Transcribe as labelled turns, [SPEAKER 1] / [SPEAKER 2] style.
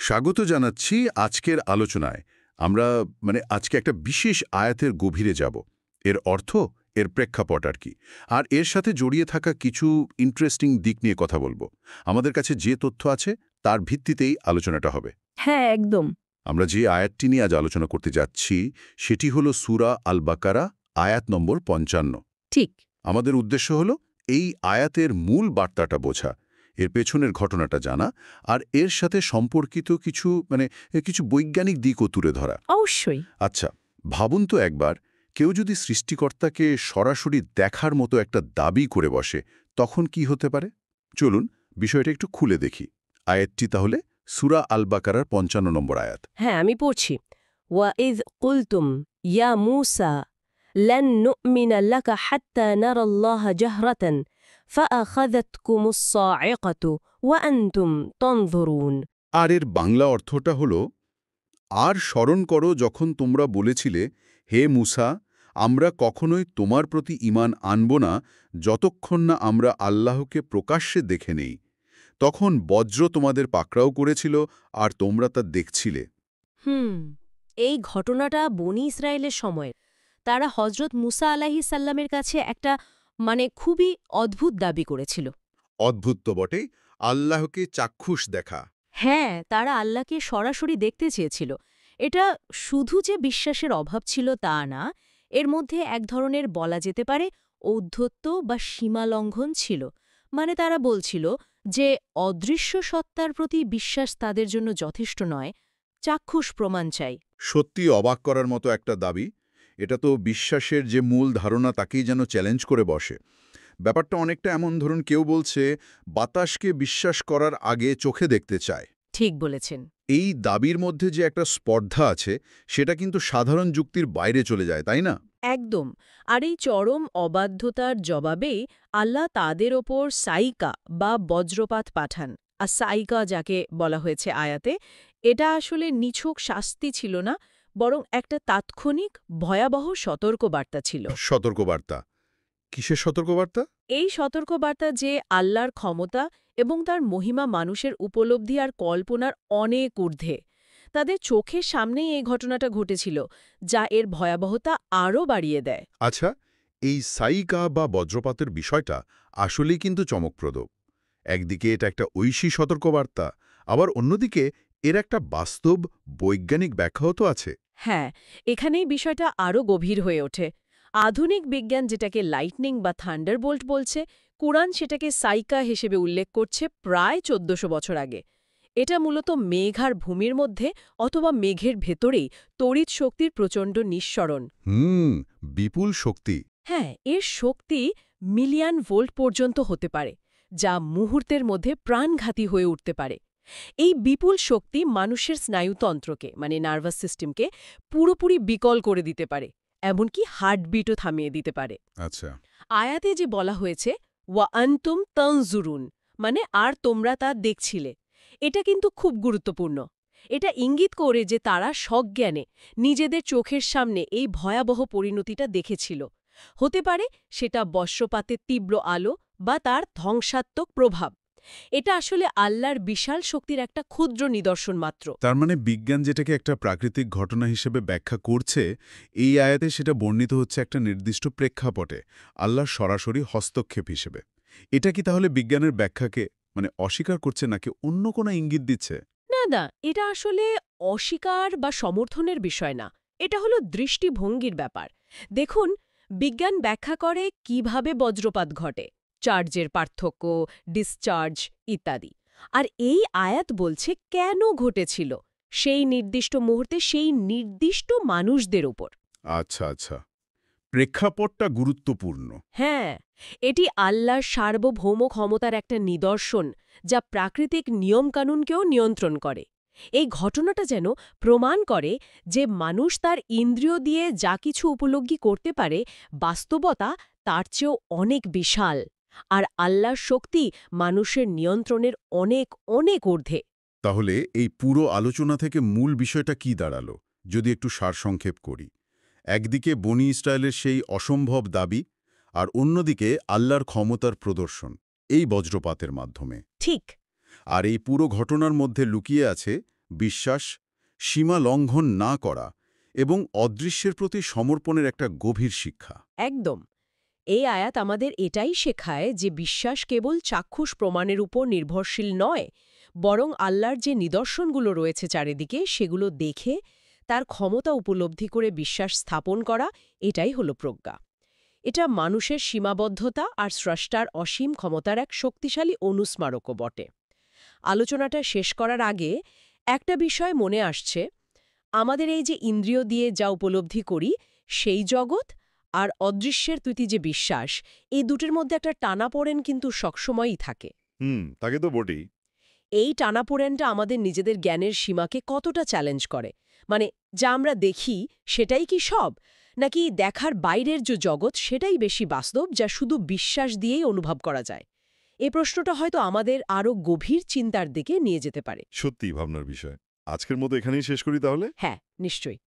[SPEAKER 1] স্বাগত জানাচ্ছি আজকের আলোচনায়। আমরা আজকে একটা বিশেষ আয়াতের গভীরে যাব। এর অর্থ, এর প্রেক্ষাপট আর কি, আর এর সাথে জড়িয়ে থাকা কিছু ইন্টারেস্টিং দিক নিয়ে কথা বলবো। আমাদের কাছে যে তথ্য আছে তার ভিত্তিতেই আলোচনাটা হবে।
[SPEAKER 2] হ্যাঁ, একদম।
[SPEAKER 1] আমরা যে আয়াতটি নিয়ে আজ আলোচনা করতে যাচ্ছি সেটি হলো সূরা আল বাকারা, আয়াত নম্বর ৫৫।
[SPEAKER 2] ঠিক।
[SPEAKER 1] আমাদের উদ্দেশ্য হলো এই আয়াতের মূল বার্তাটা বোঝা, এর পেছনের ঘটনাটা জানা, আর এর সাথে সম্পর্কিত কিছু বৈজ্ঞানিক দিকও তুলে ধরা।
[SPEAKER 2] অবশ্যই।
[SPEAKER 1] আচ্ছা, ভাবুন তো একবার, কেউ যদি সৃষ্টিকর্তাকে সরাসরি দেখার মতো একটা দাবি করে বসে, তখন কি হতে পারে? চলুন বিষয়টা একটু খুলে দেখি। আয়াতটি তাহলে সূরা আল বাকারার ৫৫ নম্বর আয়াত।
[SPEAKER 2] হ্যাঁ, আমি পড়ছি। ওয়াইয কুলতুম ইয়া মূসা লান নু'মিনা লাকা হাত্তা নারাল্লাহা জাহরাতান ফাআখাযাতকুমুস সা'iকাতু ওয়া আনতুম তানজুরুন।
[SPEAKER 1] আর এর বাংলা অর্থটা হলো, আর স্মরণ করো যখন তোমরা বলেছিলে, হে মূসা, আমরা কখনোই তোমার প্রতি ঈমান আনব না যতক্ষণ না আমরা আল্লাহকে প্রকাশ্যে দেখে নেই। তখন বজ্র তোমাদের পাকড়াও করেছিল আর তোমরা তা দেখছিলে।
[SPEAKER 2] হুম, এই ঘটনাটা বনি ইসরায়েলের সময়ের। তারা হযরত মুসা আলাইহিস সালামের কাছে একটা খুবই অদ্ভুত দাবি করেছিল।
[SPEAKER 1] অদ্ভুত তো বটেই, আল্লাহকে চাক্ষুষ দেখা।
[SPEAKER 2] হ্যাঁ, তারা আল্লাহকে সরাসরি দেখতে চেয়েছিল। এটা শুধু যে বিশ্বাসের অভাব ছিল তা না, এর মধ্যে এক ধরনের বলা যেতে পারে ঔদ্ধত্য বা সীমালঙ্ঘন ছিল। তারা বলছিল যে অদৃশ্য সত্তার প্রতি বিশ্বাস তাদের জন্য যথেষ্ট নয়, চাক্ষুষ প্রমাণ চাই।
[SPEAKER 1] সত্যি অবাক করার মতো একটা দাবি। এটা তো বিশ্বাসের যে মূল ধারণা তাকেই যেন চ্যালেঞ্জ করে বসে। ব্যাপারটা অনেকটা এমন, ধরুন কেউ বলছে বাতাসকে বিশ্বাস করার আগে চোখে দেখতে চায়।
[SPEAKER 2] ঠিক বলেছেন।
[SPEAKER 1] এই দাবির মধ্যে যে একটা স্পর্ধা আছে, সেটা কিন্তু সাধারণ যুক্তির বাইরে চলে যায়, তাই না?
[SPEAKER 2] একদম। আর এই চরম অবাধ্যতার জবাবেই আল্লাহ তাদের ওপর সাইকা বা বজ্রপাত পাঠান। আর সাইকা যাকে বলা হয়েছে আয়াতে, এটা আসলে নিছক শাস্তি ছিল না, বরং একটা তাৎক্ষণিক ভয়াবহ সতর্কবার্তা ছিল।
[SPEAKER 1] সতর্কবার্তা? কিসের সতর্কবার্তা?
[SPEAKER 2] এই সতর্কবার্তা যে আল্লাহর ক্ষমতা এবং তার মহিমা মানুষের উপলব্ধি আর কল্পনার অনেক ঊর্ধ্বে। তাদের চোখের সামনেই এই ঘটনাটা ঘটেছিল, যা এর ভয়াবহতা আরও বাড়িয়ে দেয়।
[SPEAKER 1] আচ্ছা, এই সাইকা বা বজ্রপাতের বিষয়টা আসলেই কিন্তু চমকপ্রদ। একদিকে এটা একটা ঐশী সতর্কবার্তা, আবার অন্যদিকে এর একটা বাস্তব বৈজ্ঞানিক ব্যাখ্যাও তো আছে।
[SPEAKER 2] হ্যাঁ, এখানেই বিষয়টা আরও গভীর হয়ে ওঠে। আধুনিক বিজ্ঞান যেটাকে লাইটনিং বা থান্ডারবোল্ট বলছে, কুরআন সেটাকে সাইকা হিসেবে উল্লেখ করছে প্রায় ১৪০০ বছর আগে। এটা মূলত মেঘ আর ভূমির মধ্যে অথবা মেঘের ভেতরেই তড়িৎ শক্তির প্রচণ্ড নিঃসরণ।
[SPEAKER 1] বিপুল শক্তি।
[SPEAKER 2] হ্যাঁ, এর শক্তি মিলিয়ন ভোল্ট পর্যন্ত হতে পারে, যা মুহূর্তের মধ্যে প্রাণঘাতী হয়ে উঠতে পারে। এই বিপুল শক্তি মানুষের স্নায়ুতন্ত্রকে নার্ভাস সিস্টেমকে পুরোপুরি বিকল করে দিতে পারে, এমনকি হার্টবিটও থামিয়ে দিতে পারে।
[SPEAKER 1] আচ্ছা।
[SPEAKER 2] আয়াতে যে বলা হয়েছে ওয়া আনতুম তানজুরুন, আর তোমরা তা দেখছিলে, এটা কিন্তু খুব গুরুত্বপূর্ণ। এটা ইঙ্গিত করে যে তারা সজ্ঞানে নিজেদের চোখের সামনে এই ভয়াবহ পরিণতিটা দেখেছিল। হতে পারে সেটা বর্ষপাতের তীব্র আলো বা তার ধ্বংসাত্মক প্রভাব। এটা আসলে আল্লাহর বিশাল শক্তির একটা ক্ষুদ্র নিদর্শন মাত্র।
[SPEAKER 1] তার মানে বিজ্ঞান যেটাকে একটা প্রাকৃতিক ঘটনা হিসেবে ব্যাখ্যা করছে, এই আয়াতে সেটা বর্ণিত হচ্ছে একটা নির্দিষ্ট প্রেক্ষাপটে, আল্লাহর সরাসরি হস্তক্ষেপ হিসেবে। এটা কি তাহলে বিজ্ঞানের ব্যাখ্যাকে অস্বীকার করছে, নাকি অন্য কোনো ইঙ্গিত দিচ্ছে?
[SPEAKER 2] না না, এটা আসলে অস্বীকার বা সমর্থনের বিষয় না। এটা হলো দৃষ্টিভঙ্গির ব্যাপার। দেখুন, বিজ্ঞান ব্যাখ্যা করে কিভাবে বজ্রপাত ঘটে, চার্জের পার্থক্য, ডিসচার্জ ইত্যাদি। আর এই আয়াত বলছে কেন ঘটেছিল, সেই নির্দিষ্ট মুহূর্তে সেই নির্দিষ্ট মানুষদের উপর।
[SPEAKER 1] আচ্ছা আচ্ছা, প্রেক্ষাপটটা গুরুত্বপূর্ণ।
[SPEAKER 2] হ্যাঁ, এটি আল্লাহর সার্বভৌম ক্ষমতার একটা নিদর্শন, যা প্রাকৃতিক নিয়মকানুনকেও নিয়ন্ত্রণ করে। এই ঘটনাটা যেন প্রমাণ করে যে মানুষ তার ইন্দ্রিয় দিয়ে যা কিছু উপলব্ধি করতে পারে, বাস্তবতা তার চেয়েও অনেক বিশাল। আর আল্লাহর শক্তি মানুষের নিয়ন্ত্রণের অনেক অনেক ঊর্ধ্বে।
[SPEAKER 1] তাহলে এই পুরো আলোচনা থেকে মূল বিষয়টা কি দাঁড়ালো, যদি একটু সারসংক্ষেপ করি? একদিকে বনি ইসরায়েলের সেই অসম্ভব দাবি, আর অন্যদিকে আল্লাহর ক্ষমতার প্রদর্শন এই বজ্রপাতের মাধ্যমে।
[SPEAKER 2] ঠিক।
[SPEAKER 1] আর এই পুরো ঘটনার মধ্যে লুকিয়ে আছে বিশ্বাস, সীমা লঙ্ঘন না করা এবং অদৃশ্যের প্রতি সমর্পণের একটা গভীর শিক্ষা।
[SPEAKER 2] একদম। এই আয়াত আমাদের এটাই শেখায় যে বিশ্বাস কেবল চাক্ষুষ প্রমাণের উপর নির্ভরশীল নয়, বরং আল্লাহর যে নিদর্শনগুলো রয়েছে চারিদিকে সেগুলো দেখে তার ক্ষমতা উপলব্ধি করে বিশ্বাস স্থাপন করা, এটাই হলো প্রজ্ঞা। এটা মানুষের সীমাবদ্ধতা আর স্রষ্টার অসীম ক্ষমতার এক শক্তিশালী অনুস্মারকও বটে। আলোচনাটা শেষ করার আগে একটা বিষয় মনে আসছে, আমাদের এই যে ইন্দ্রিয় দিয়ে যা উপলব্ধি করি সেই জগৎ আর অদৃশ্যের প্রতি যে বিশ্বাস, এই দুটির মধ্যে একটা টানাপোড়েন কিন্তু সবসময়ই থাকে।
[SPEAKER 3] তাকে তো বটেই।
[SPEAKER 2] এই টানাপোড়েনটা আমাদের নিজেদের জ্ঞানের সীমাকে কতটা চ্যালেঞ্জ করে? মানে যা আমরা দেখি সেটাই কি সব, নাকি দেখার বাইরের যে জগৎ সেটাই বেশি বাস্তব, যা শুধু বিশ্বাস দিয়েই অনুভব করা যায়? এই প্রশ্নটা হয়তো আমাদের আরও গভীর চিন্তার দিকে নিয়ে যেতে পারে।
[SPEAKER 3] সত্যিই ভাবনার বিষয়। আজকের মতো এখানেই শেষ করি তাহলে।
[SPEAKER 2] হ্যাঁ, নিশ্চয়ই।